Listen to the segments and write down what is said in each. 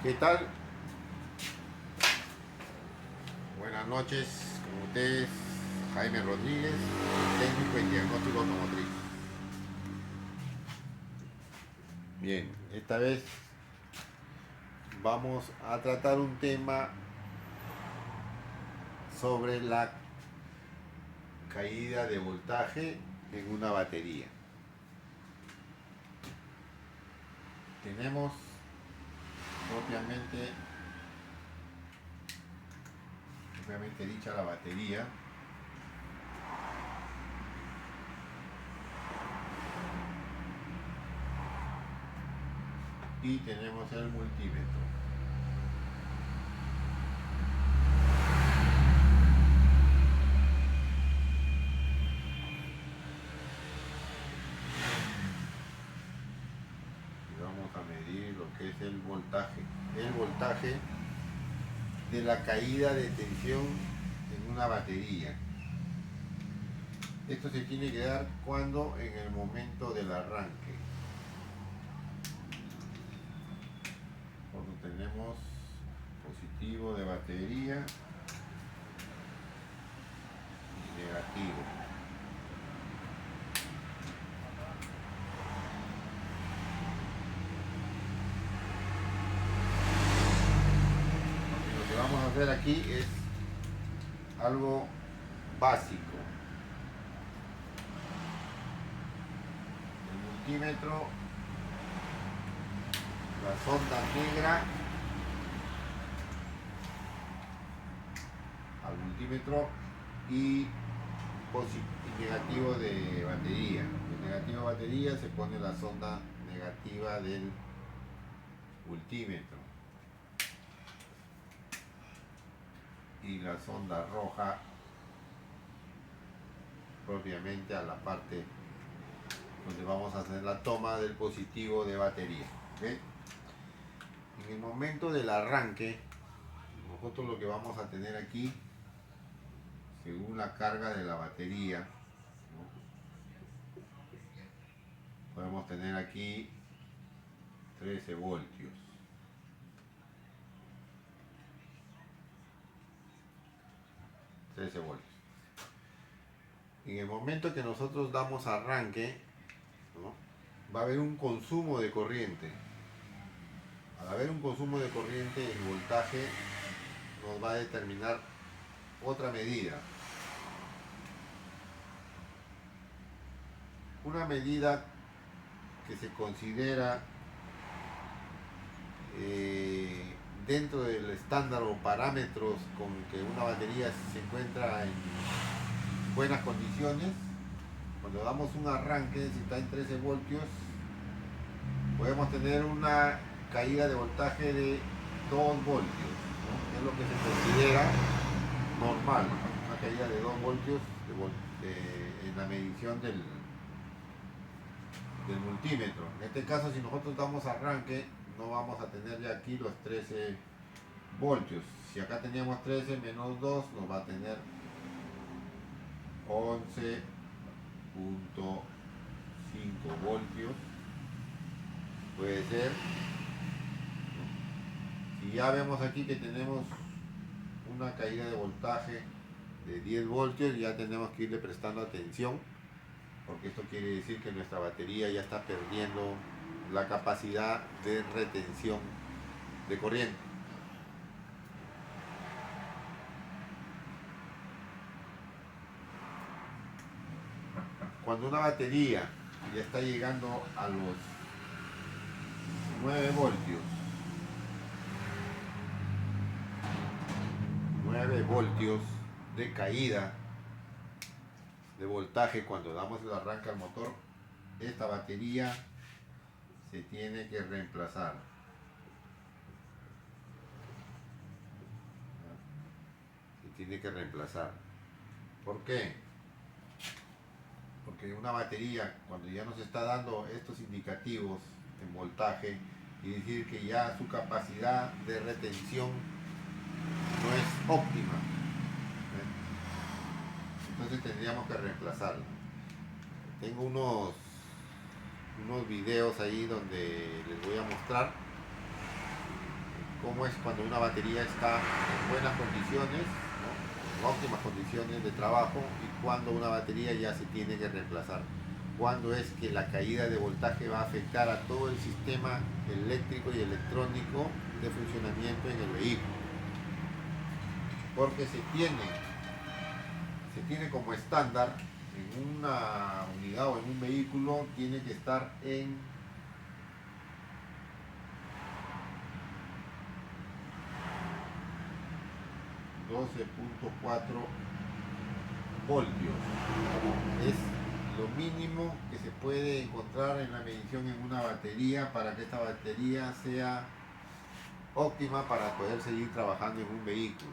¿Qué tal? Buenas noches, con ustedes Jaime Rodríguez, técnico en diagnóstico automotriz. Bien, esta vez vamos a tratar un tema sobre la caída de voltaje en una batería. Tenemos propiamente dicha la batería. Y tenemos el multímetro. Y vamos a medir lo que es el voltaje. El voltaje de la caída de tensión en una batería. Esto se tiene que dar cuando en el momento del arranque. Cuando tenemos positivo de batería y negativo. Lo que vamos a hacer aquí es algo básico. El multímetro, la sonda negra al multímetro y negativo de batería. El negativo de batería se pone la sonda negativa del multímetro y la sonda roja propiamente a la parte donde vamos a hacer la toma del positivo de batería. ¿Okay? En el momento del arranque, nosotros lo que vamos a tener aquí, según la carga de la batería, ¿no? Podemos tener aquí 13 voltios. En el momento que nosotros damos arranque, ¿no? Va a haber un consumo de corriente. Al haber un consumo de corriente, el voltaje nos va a determinar otra medida. Una medida que se considera dentro del estándar o parámetros con que una batería se encuentra en buenas condiciones. Cuando damos un arranque, si está en 13 voltios, podemos tener una caída de voltaje de 2 voltios, ¿no? Es lo que se considera normal, una caída de 2 voltios en la medición del multímetro. En este caso, si nosotros damos arranque, no vamos a tener ya aquí los 13 voltios. Si acá teníamos 13 menos 2, nos va a tener 11.5 voltios. Puede ser. Si ya vemos aquí que tenemos una caída de voltaje de 10 voltios, ya tenemos que irle prestando atención, porque esto quiere decir que nuestra batería ya está perdiendo la capacidad de retención de corriente. Cuando una batería ya está llegando a los 9 voltios, 9 voltios de caída de voltaje cuando damos el arranque al motor, esta batería se tiene que reemplazar. Se tiene que reemplazar. ¿Por qué? Porque una batería, cuando ya nos está dando estos indicativos en voltaje, quiere decir que ya su capacidad de retención no es óptima. Entonces tendríamos que reemplazarla. Tengo unos videos ahí donde les voy a mostrar cómo es cuando una batería está en buenas condiciones, ¿no? En óptimas condiciones de trabajo, y cuando una batería ya se tiene que reemplazar. Cuando es que la caída de voltaje va a afectar a todo el sistema eléctrico y electrónico de funcionamiento en el vehículo. Porque se tiene como estándar en una unidad o en un vehículo, tiene que estar en 12.4 voltios. Es lo mínimo que se puede encontrar en la medición en una batería para que esta batería sea óptima para poder seguir trabajando en un vehículo.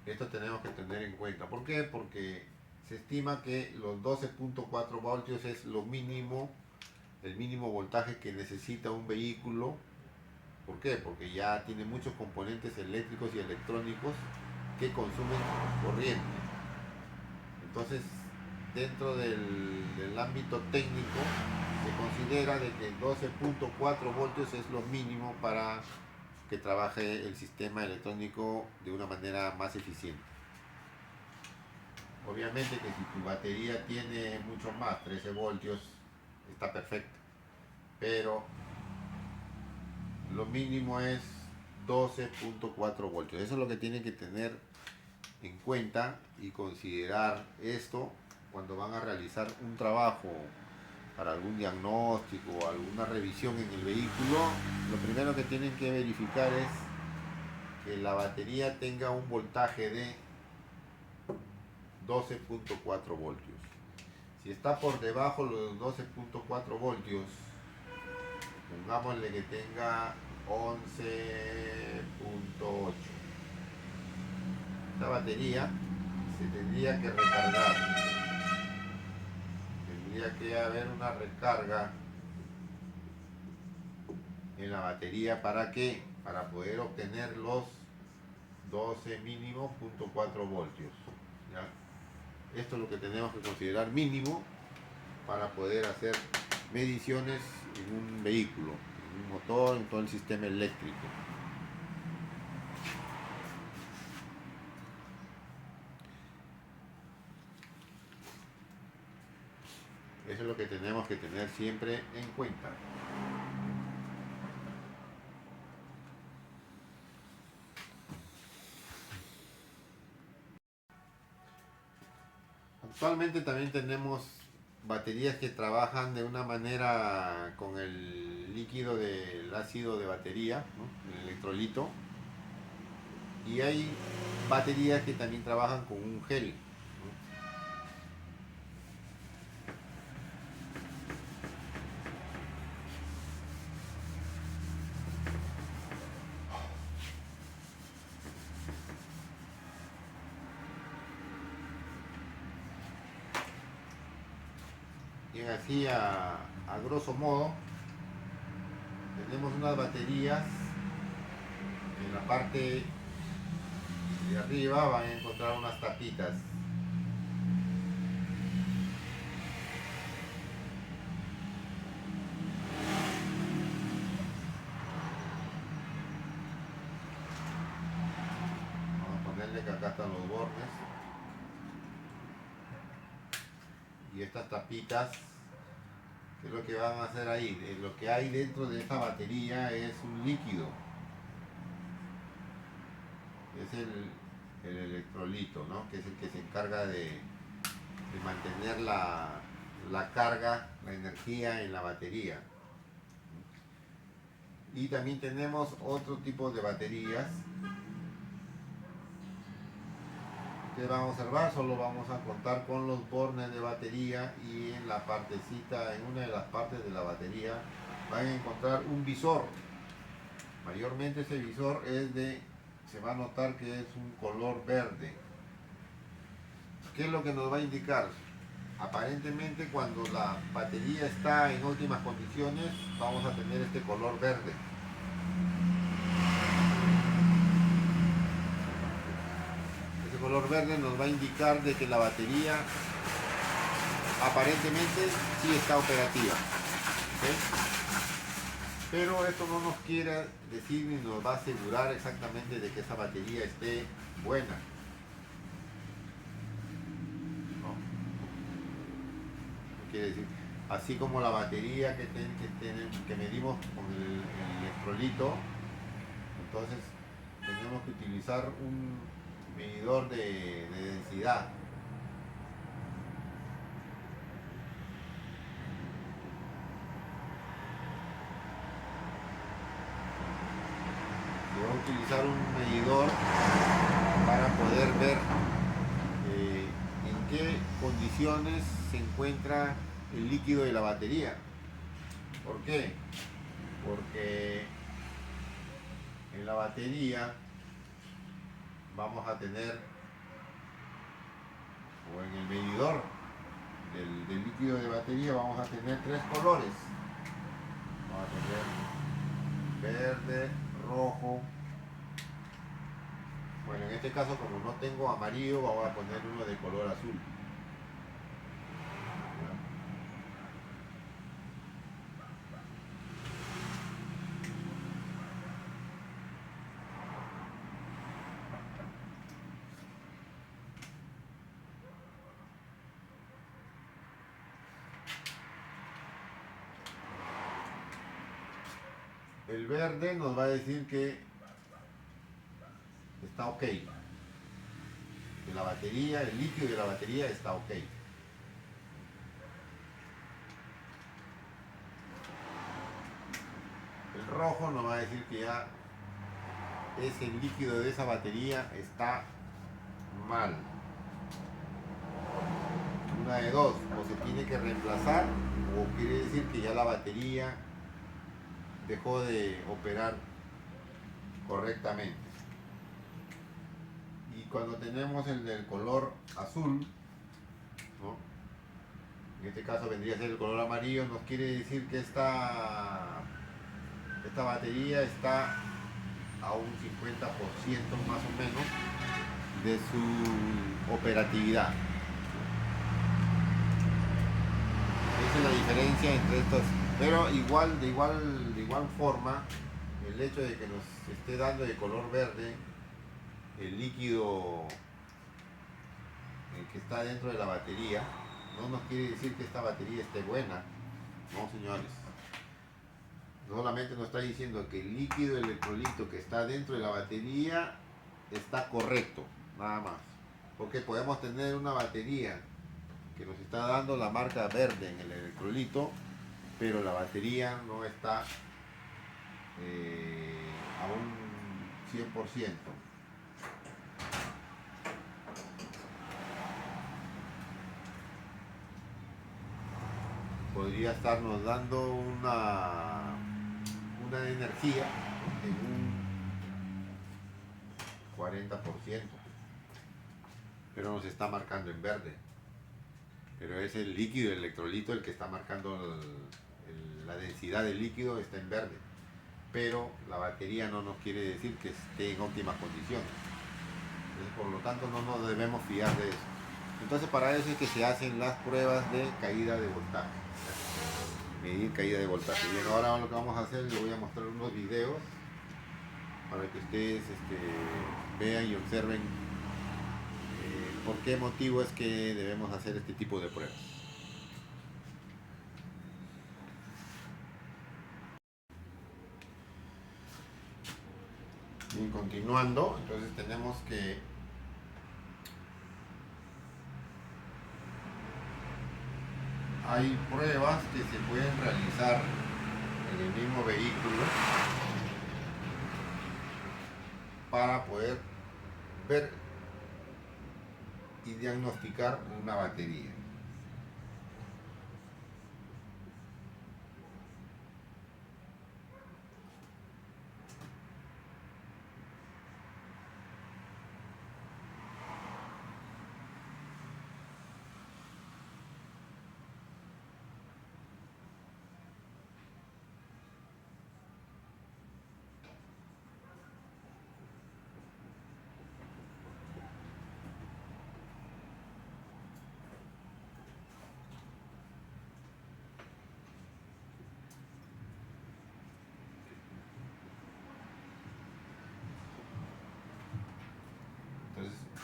Esto tenemos que tener en cuenta. ¿Por qué? Porque se estima que los 12.4 voltios es lo mínimo, el mínimo voltaje que necesita un vehículo. ¿Por qué? Porque ya tiene muchos componentes eléctricos y electrónicos que consumen corriente. Entonces, dentro del ámbito técnico, se considera de que 12.4 voltios es lo mínimo para que trabaje el sistema electrónico de una manera más eficiente. Obviamente que si tu batería tiene mucho más, 13 voltios, está perfecto, pero lo mínimo es 12.4 voltios. Eso es lo que tienen que tener en cuenta y considerar esto cuando van a realizar un trabajo para algún diagnóstico o alguna revisión en el vehículo. Lo primero que tienen que verificar es que la batería tenga un voltaje de 12.4 voltios. Si está por debajo de los 12.4 voltios, pongámosle que tenga 11.8. Esta batería se tendría que recargar. Tendría que haber una recarga en la batería. ¿Para qué? Para poder obtener los 12 mínimo 0.4 voltios. ¿Ya? Esto es lo que tenemos que considerar mínimo para poder hacer mediciones en un vehículo, en un motor, en todo el sistema eléctrico. Eso es lo que tenemos que tener siempre en cuenta. Actualmente también tenemos baterías que trabajan de una manera con el líquido del ácido de batería, ¿no? El electrolito. Y hay baterías que también trabajan con un gel, ¿no? Bien, así a grosso modo tenemos unas baterías. En la parte de arriba van a encontrar unas tapitas. Vamos a ponerle que acá están los bornes. Y estas tapitas, ¿qué es lo que van a hacer ahí? Lo que hay dentro de esta batería es un líquido. Es el electrolito, ¿no? Que es el que se encarga de mantener la carga, la energía en la batería. Y también tenemos otro tipo de baterías. Ustedes van a observar, solo vamos a contar con los bornes de batería, y en la partecita, en una de las partes de la batería, van a encontrar un visor. Mayormente ese visor se va a notar que es un color verde. ¿Qué es lo que nos va a indicar? Aparentemente, cuando la batería está en óptimas condiciones, vamos a tener este color verde. Ese color verde nos va a indicar de que la batería aparentemente sí está operativa. ¿Okay? Pero esto no nos quiere decir ni nos va a asegurar exactamente de que esa batería esté buena. No, no quiere decir. Así como la batería que medimos con el electrolito, entonces tenemos que utilizar un medidor de densidad. Se va a utilizar un medidor para poder ver en qué condiciones se encuentra el líquido de la batería. ¿Por qué? Porque en la batería vamos a tener, o en el medidor del líquido de batería vamos a tener tres colores. Vamos a tener verde, rojo. Bueno, en este caso, como no tengo amarillo, vamos a poner uno de color azul. El verde nos va a decir que está ok. Que la batería, el líquido de la batería está ok. El rojo nos va a decir que ya ese líquido de esa batería está mal. Una de dos, o se tiene que reemplazar, o quiere decir que ya la batería dejó de operar correctamente. Y cuando tenemos el del color azul, ¿no? En este caso vendría a ser el color amarillo, nos quiere decir que esta batería está a un 50% más o menos de su operatividad. Esa es la diferencia entre estos, pero de igual forma, el hecho de que nos esté dando de color verde el líquido que está dentro de la batería, no nos quiere decir que esta batería esté buena, no señores. Solamente nos está diciendo que el líquido electrolito que está dentro de la batería está correcto, nada más. Porque podemos tener una batería que nos está dando la marca verde en el electrolito, pero la batería no está a un 100%. Podría estarnos dando una energía en un 40%, pero nos está marcando en verde. Pero es el líquido, el electrolito, el que está marcando la densidad del líquido, está en verde. Pero la batería no nos quiere decir que esté en óptimas condiciones. Entonces, por lo tanto, no nos debemos fiar de eso. Entonces, para eso es que se hacen las pruebas de caída de voltaje. Medir caída de voltaje. Bien, ahora lo que vamos a hacer, les voy a mostrar unos videos para que ustedes vean y observen por qué motivo es que debemos hacer este tipo de pruebas. Bien, continuando, entonces tenemos que hay pruebas que se pueden realizar en el mismo vehículo para poder ver y diagnosticar una batería.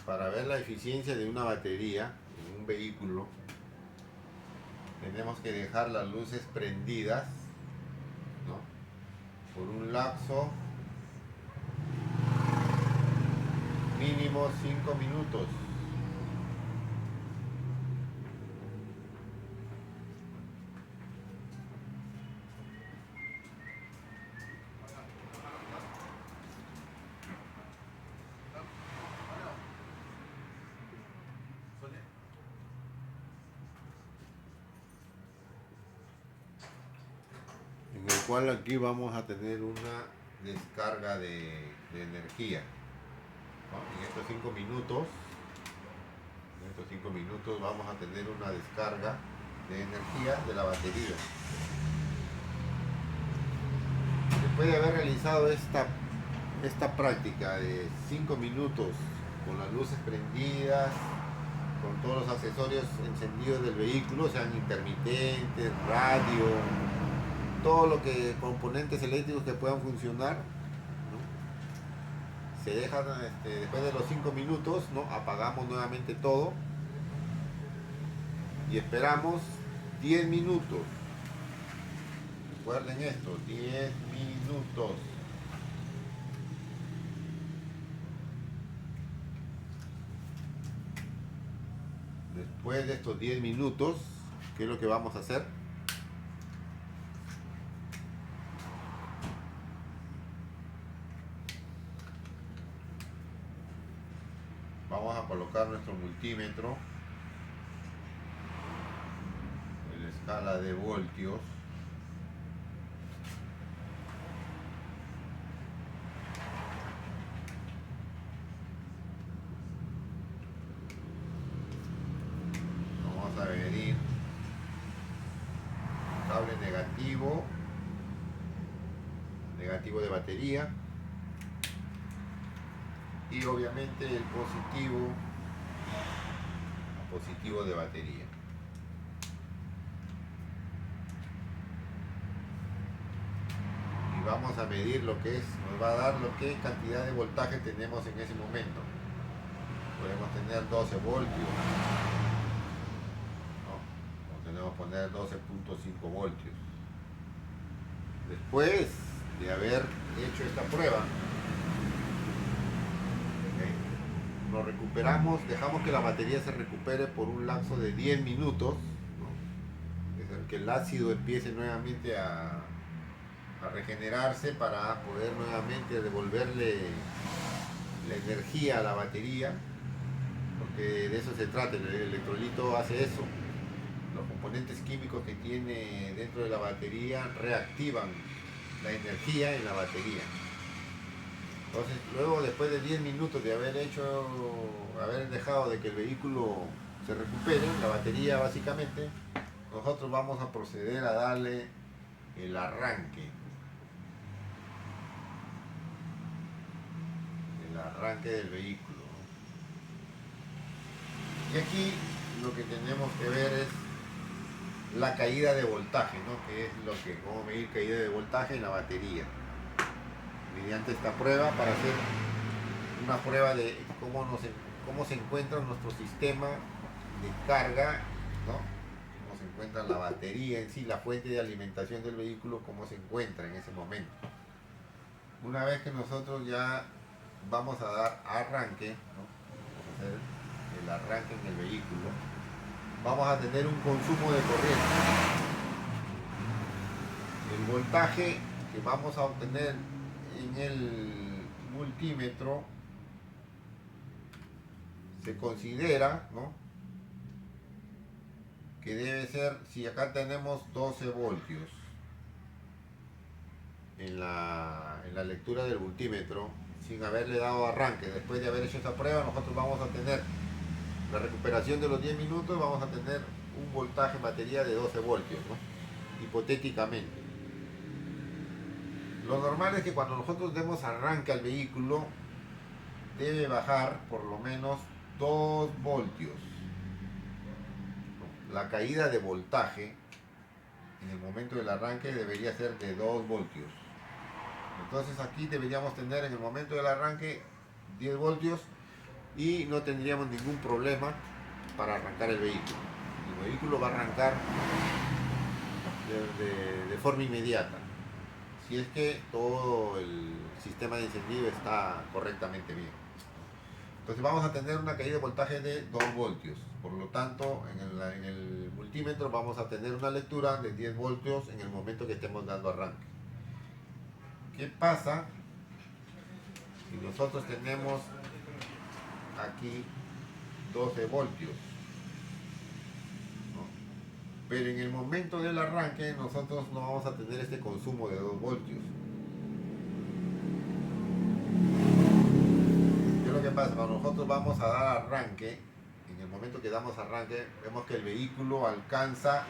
Para ver la eficiencia de una batería en un vehículo, tenemos que dejar las luces prendidas, ¿no?, por un lapso mínimo 5 minutos. En el cual aquí vamos a tener una descarga de energía, ¿no? En estos 5 minutos vamos a tener una descarga de energía de la batería. Después de haber realizado esta práctica de 5 minutos con las luces prendidas, con todos los accesorios encendidos del vehículo, sean intermitentes, radio, todo lo que componentes eléctricos que puedan funcionar, ¿no?, se dejan, después de los 5 minutos, ¿no?, apagamos nuevamente todo y esperamos 10 minutos. Recuerden esto, 10 minutos. Después de estos 10 minutos, ¿qué es lo que vamos a hacer? Vamos a colocar nuestro multímetro en la escala de voltios. Vamos a medir cable negativo de batería, y obviamente el positivo de batería. Y vamos a medir lo que nos va a dar lo que cantidad de voltaje tenemos en ese momento. Podemos tener 12 voltios, ¿no? Podemos poner 12.5 voltios. Después de haber hecho esta prueba, nos recuperamos, dejamos que la batería se recupere por un lapso de 10 minutos, ¿no?, es decir, que el ácido empiece nuevamente a regenerarse para poder nuevamente devolverle la energía a la batería, porque de eso se trata. El electrolito hace eso. Los componentes químicos que tiene dentro de la batería reactivan la energía en la batería. Entonces, luego, después de 10 minutos de haber dejado de que el vehículo se recupere, la batería básicamente, nosotros vamos a proceder a darle el arranque del vehículo. Y aquí lo que tenemos que ver es la caída de voltaje, ¿no?, que es cómo medir caída de voltaje en la batería mediante esta prueba, para hacer una prueba de cómo se encuentra nuestro sistema de carga, ¿no?, cómo se encuentra la batería en sí, la fuente de alimentación del vehículo, cómo se encuentra en ese momento. Una vez que nosotros ya vamos a dar arranque, ¿no?, vamos a hacer el arranque en el vehículo, vamos a tener un consumo de corriente. El voltaje que vamos a obtener en el multímetro se considera, ¿no?, que debe ser, si acá tenemos 12 voltios en la lectura del multímetro, sin haberle dado arranque, después de haber hecho esta prueba, nosotros vamos a tener la recuperación de los 10 minutos, vamos a tener un voltaje en batería de 12 voltios, ¿no?, hipotéticamente. Lo normal es que cuando nosotros demos arranque al vehículo, debe bajar por lo menos 2 voltios. La caída de voltaje en el momento del arranque debería ser de 2 voltios. Entonces aquí deberíamos tener en el momento del arranque 10 voltios, y no tendríamos ningún problema para arrancar el vehículo. El vehículo va a arrancar de forma inmediata, si es que todo el sistema de encendido está correctamente bien. Entonces vamos a tener una caída de voltaje de 2 voltios. Por lo tanto, en el multímetro vamos a tener una lectura de 10 voltios en el momento que estemos dando arranque. ¿Qué pasa si nosotros tenemos aquí 12 voltios? ¿No? Pero en el momento del arranque nosotros no vamos a tener este consumo de 2 voltios. ¿Qué es lo que pasa? Cuando nosotros vamos a dar arranque, en el momento que damos arranque, vemos que el vehículo alcanza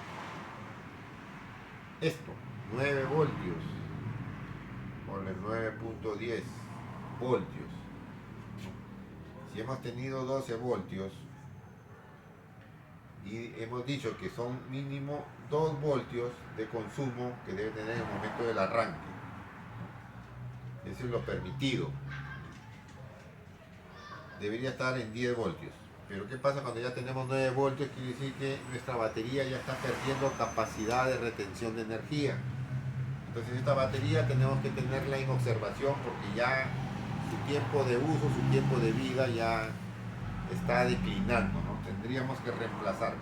esto, 9 voltios, por el 9.10 voltios. Si hemos tenido 12 voltios y hemos dicho que son mínimo 2 voltios de consumo que debe tener en el momento del arranque, eso es lo permitido, debería estar en 10 voltios. Pero ¿qué pasa cuando ya tenemos 9 voltios? Quiere decir que nuestra batería ya está perdiendo capacidad de retención de energía. Entonces esta batería tenemos que tenerla en observación porque ya su tiempo de uso, su tiempo de vida ya está declinando, ¿no? Tendríamos que reemplazar.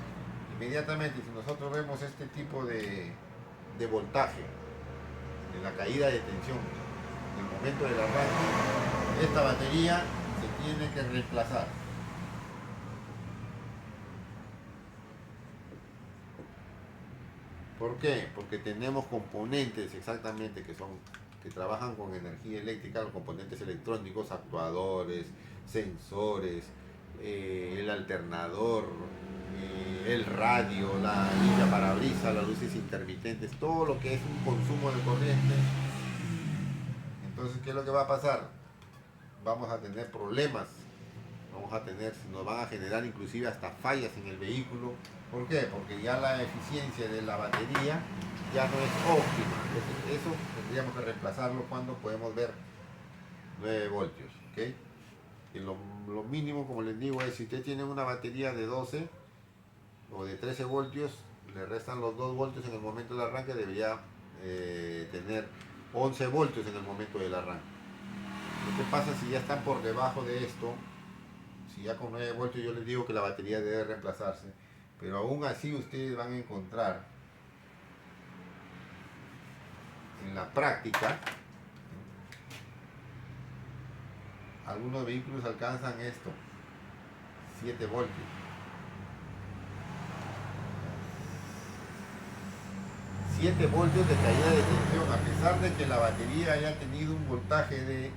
Inmediatamente, si nosotros vemos este tipo de voltaje, de la caída de tensión, en el momento del arranque, esta batería se tiene que reemplazar. ¿Por qué? Porque tenemos componentes exactamente que trabajan con energía eléctrica, los componentes electrónicos, actuadores, sensores, el alternador, el radio, la limpia parabrisas, las luces intermitentes, todo lo que es un consumo de corriente. Entonces, ¿qué es lo que va a pasar? Vamos a tener problemas, nos van a generar inclusive hasta fallas en el vehículo. ¿Por qué? Porque ya la eficiencia de la batería ya no es óptima. Eso tendríamos que reemplazarlo cuando podemos ver 9 voltios. ¿Okay? Y lo mínimo, como les digo, es si usted tiene una batería de 12 o de 13 voltios, le restan los 2 voltios en el momento del arranque, debería tener 11 voltios en el momento del arranque. ¿Qué pasa si ya están por debajo de esto? Si ya con 9 voltios yo les digo que la batería debe reemplazarse, pero aún así ustedes van a encontrar en la práctica algunos vehículos alcanzan esto, 7 voltios. 7 voltios de caída de tensión, a pesar de que la batería haya tenido un voltaje de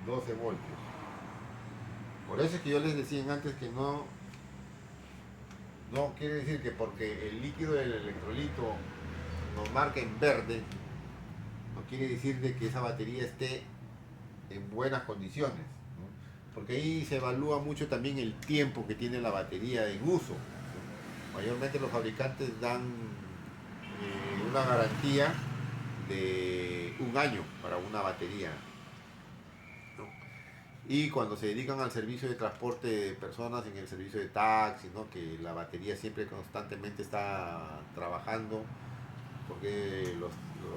12 voltios. Por eso es que yo les decía antes que no quiere decir que porque el líquido del electrolito nos marca en verde, no quiere decir de que esa batería esté en buenas condiciones, ¿no? Porque ahí se evalúa mucho también el tiempo que tiene la batería en uso, ¿no? Mayormente los fabricantes dan una garantía de 1 año para una batería, ¿no? Y cuando se dedican al servicio de transporte de personas, en el servicio de taxi, ¿no? Que la batería siempre constantemente está trabajando, porque los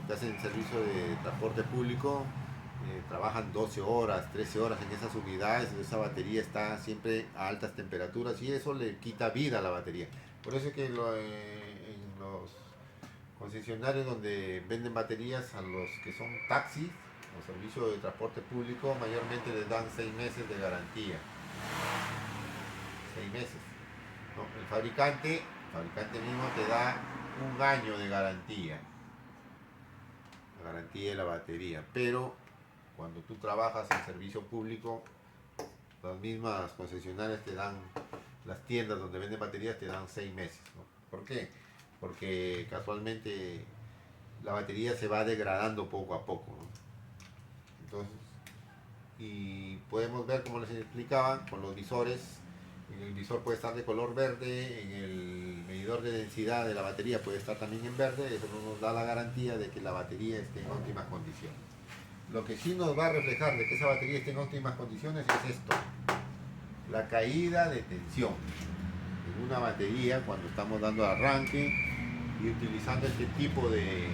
que hacen servicio de transporte público trabajan 12 horas, 13 horas en esas unidades, y esa batería está siempre a altas temperaturas y eso le quita vida a la batería. Por eso es que en los concesionarios donde venden baterías a los que son taxis o servicios de transporte público, mayormente les dan 6 meses de garantía. 6 meses. ¿No? El fabricante mismo te da 1 año de garantía. La garantía de la batería. Pero cuando tú trabajas en servicio público, las mismas concesionarias te dan, las tiendas donde venden baterías te dan 6 meses. ¿No? ¿Por qué? Porque casualmente la batería se va degradando poco a poco, ¿no? Entonces, y podemos ver, como les explicaba, con los visores. En el visor puede estar de color verde, en el medidor de densidad de la batería puede estar también en verde. Eso no nos da la garantía de que la batería esté en óptimas condiciones. Lo que sí nos va a reflejar de que esa batería esté en óptimas condiciones es esto. la caída de tensión en una batería cuando estamos dando arranque y utilizando este tipo de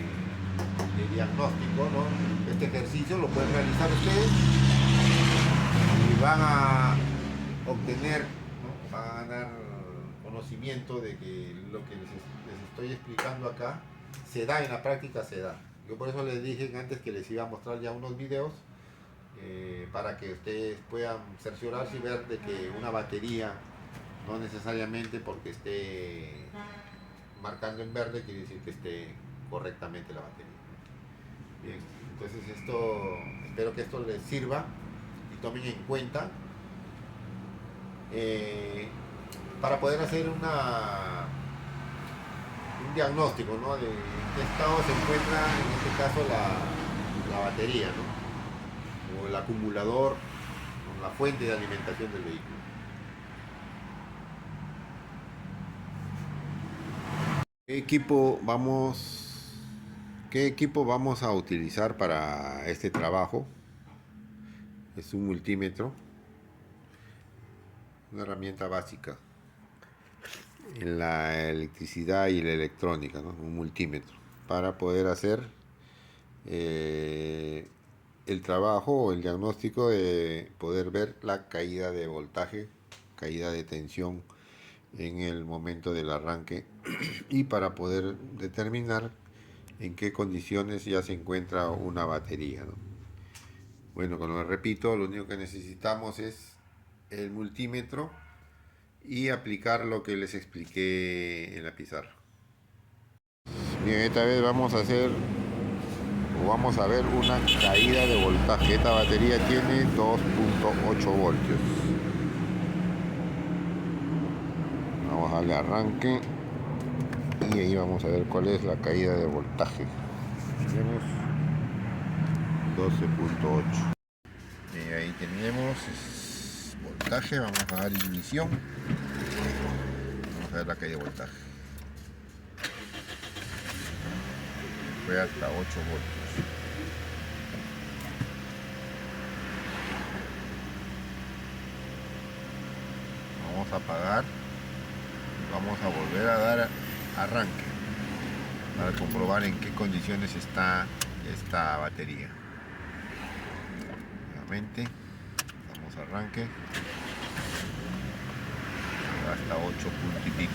diagnóstico, ¿no? Este ejercicio lo pueden realizar ustedes y van a obtener, ¿no? Van a ganar conocimiento de que lo que les estoy explicando acá se da en la práctica, se da. Yo por eso les dije antes que les iba a mostrar ya unos videos para que ustedes puedan cerciorarse y ver de que una batería no necesariamente porque esté marcando en verde quiere decir que esté correctamente la batería. Bien, entonces espero que esto les sirva y tomen en cuenta para poder hacer un diagnóstico, ¿no? De en qué estado se encuentra en este caso la batería, ¿no? O el acumulador, o la fuente de alimentación del vehículo. ¿Qué equipo vamos a utilizar para este trabajo? Es un multímetro, una herramienta básica en la electricidad y la electrónica, ¿no? Un multímetro para poder hacer el trabajo o el diagnóstico de poder ver la caída de voltaje, caída de tensión en el momento del arranque y para poder determinar en qué condiciones ya se encuentra una batería, ¿no? Bueno, como repito, lo único que necesitamos es el multímetro y aplicar lo que les expliqué en la pizarra. Bien, esta vez vamos a ver una caída de voltaje. Esta batería tiene 2.8 voltios. Vamos a darle arranque y ahí vamos a ver cuál es la caída de voltaje. Tenemos 12.8. Ahí tenemos voltaje. Vamos a dar ignición. Vamos a ver la caída de voltaje. Fue hasta 8 voltios. Vamos a apagar y vamos a volver a dar arranque para comprobar en qué condiciones está esta batería. Nuevamente damos arranque hasta 8 puntos y pico.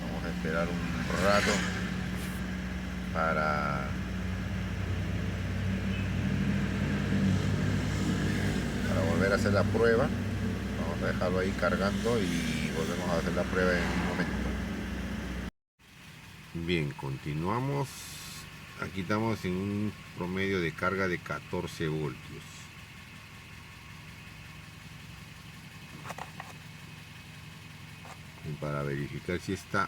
Vamos a esperar un rato para volver a hacer la prueba. Vamos a dejarlo ahí cargando y volvemos a hacer la prueba en un momento. Bien, continuamos. Aquí estamos en un promedio de carga de 14 voltios. Y para verificar si esta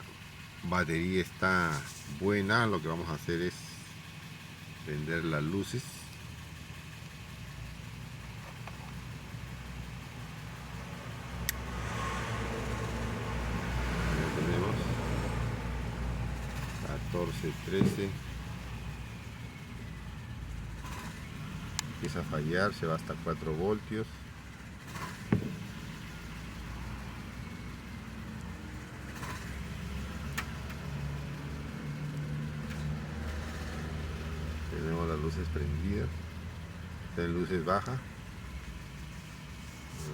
batería está buena, lo que vamos a hacer es prender las luces. Ya tenemos 14, 13. Empieza a fallar, se va hasta 4 voltios. Tenemos las luces prendidas, está en luces bajas.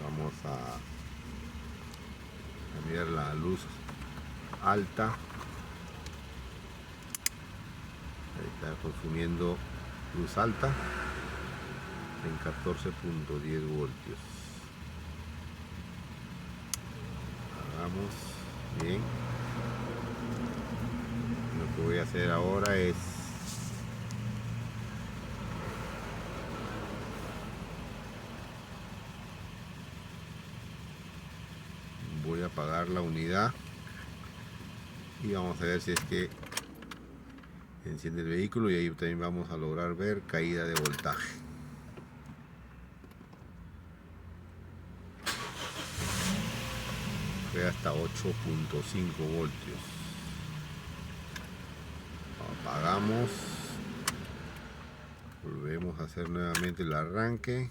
Vamos a cambiar la luz alta. Ahí está consumiendo luz alta en 14.10 voltios. Hagamos bien. Lo que voy a hacer ahora es voy a apagar la unidad y vamos a ver si es que enciende el vehículo, y ahí también vamos a lograr ver caída de voltaje. Fue hasta 8.5 voltios. Apagamos Volvemos a hacer nuevamente el arranque.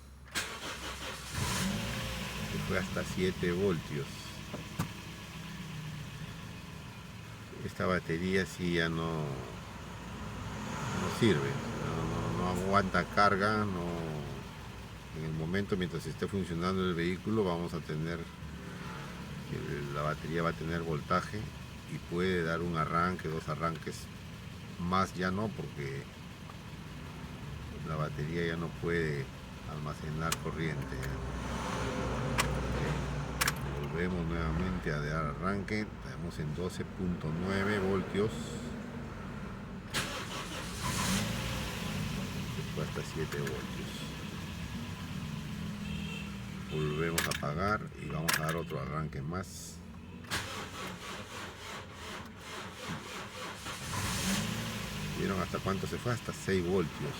Que fue hasta 7 voltios. Esta batería sí ya no sirve, no aguanta carga, en el momento mientras esté funcionando el vehículo vamos a tener, la batería va a tener voltaje y puede dar un arranque, 2 arranques, más ya no, porque la batería ya no puede almacenar corriente. Volvemos nuevamente a dar arranque, estamos en 12.9 voltios. Fue hasta 7 voltios. Volvemos a apagar y vamos a dar otro arranque más. ¿Vieron hasta cuánto se fue? Hasta 6 voltios.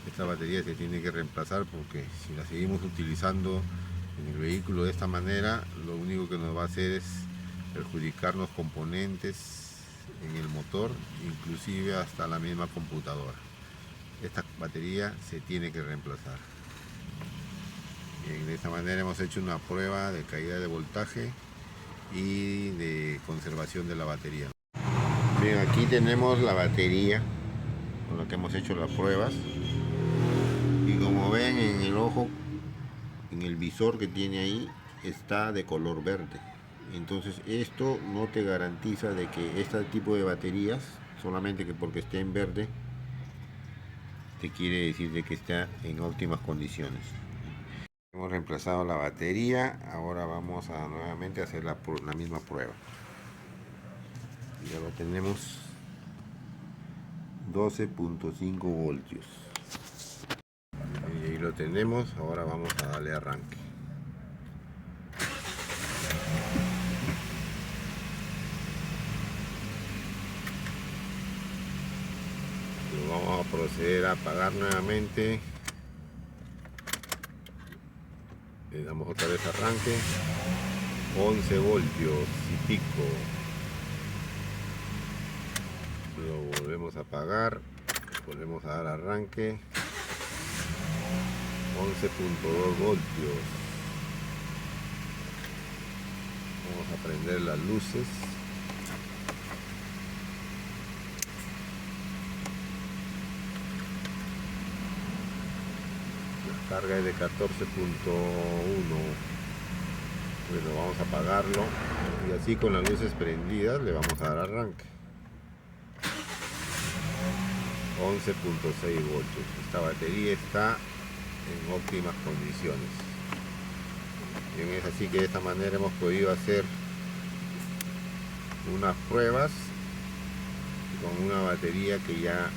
Esta batería se tiene que reemplazar porque si la seguimos utilizando en el vehículo de esta manera, lo único que nos va a hacer es perjudicarnos componentes en el motor, inclusive hasta la misma computadora. Esta batería se tiene que reemplazar. Bien, de esta manera hemos hecho una prueba de caída de voltaje y de conservación de la batería. Bien, aquí tenemos la batería con la que hemos hecho las pruebas. Y como ven, en el ojo, en el visor que tiene ahí, está de color verde. Entonces esto no te garantiza de que este tipo de baterías, solamente que porque esté en verde, te quiere decir de que está en óptimas condiciones. Hemos reemplazado la batería, ahora vamos a nuevamente hacer la misma prueba. Ya lo tenemos 12.5 voltios. Y ahí lo tenemos, ahora vamos a darle arranque. Lo vamos a proceder a apagar nuevamente. Le damos otra vez arranque. 11 voltios y pico. Lo volvemos a apagar. Volvemos a dar arranque. 11.2 voltios. Vamos a prender las luces. La carga es de 14.1. Bueno, vamos a apagarlo y así con las luces prendidas le vamos a dar arranque. 11.6 voltios. Esta batería está en óptimas condiciones. Bien, es así que de esta manera hemos podido hacer unas pruebas con una batería que ya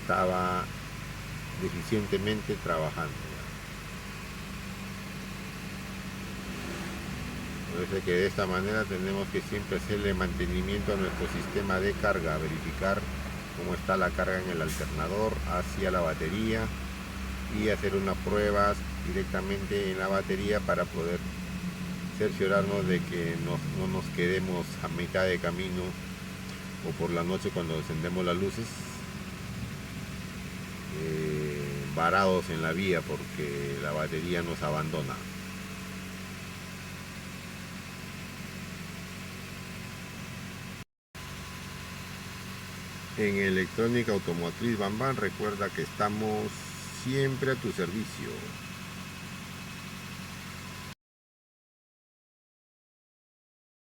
estaba deficientemente trabajando. Parece que de esta manera tenemos que siempre hacerle mantenimiento a nuestro sistema de carga, verificar cómo está la carga en el alternador hacia la batería y hacer unas pruebas directamente en la batería para poder cerciorarnos de que no nos quedemos a mitad de camino o por la noche cuando encendemos las luces varados en la vía porque la batería nos abandona. En Electrónica Automotriz Bambam, recuerda que estamos siempre a tu servicio.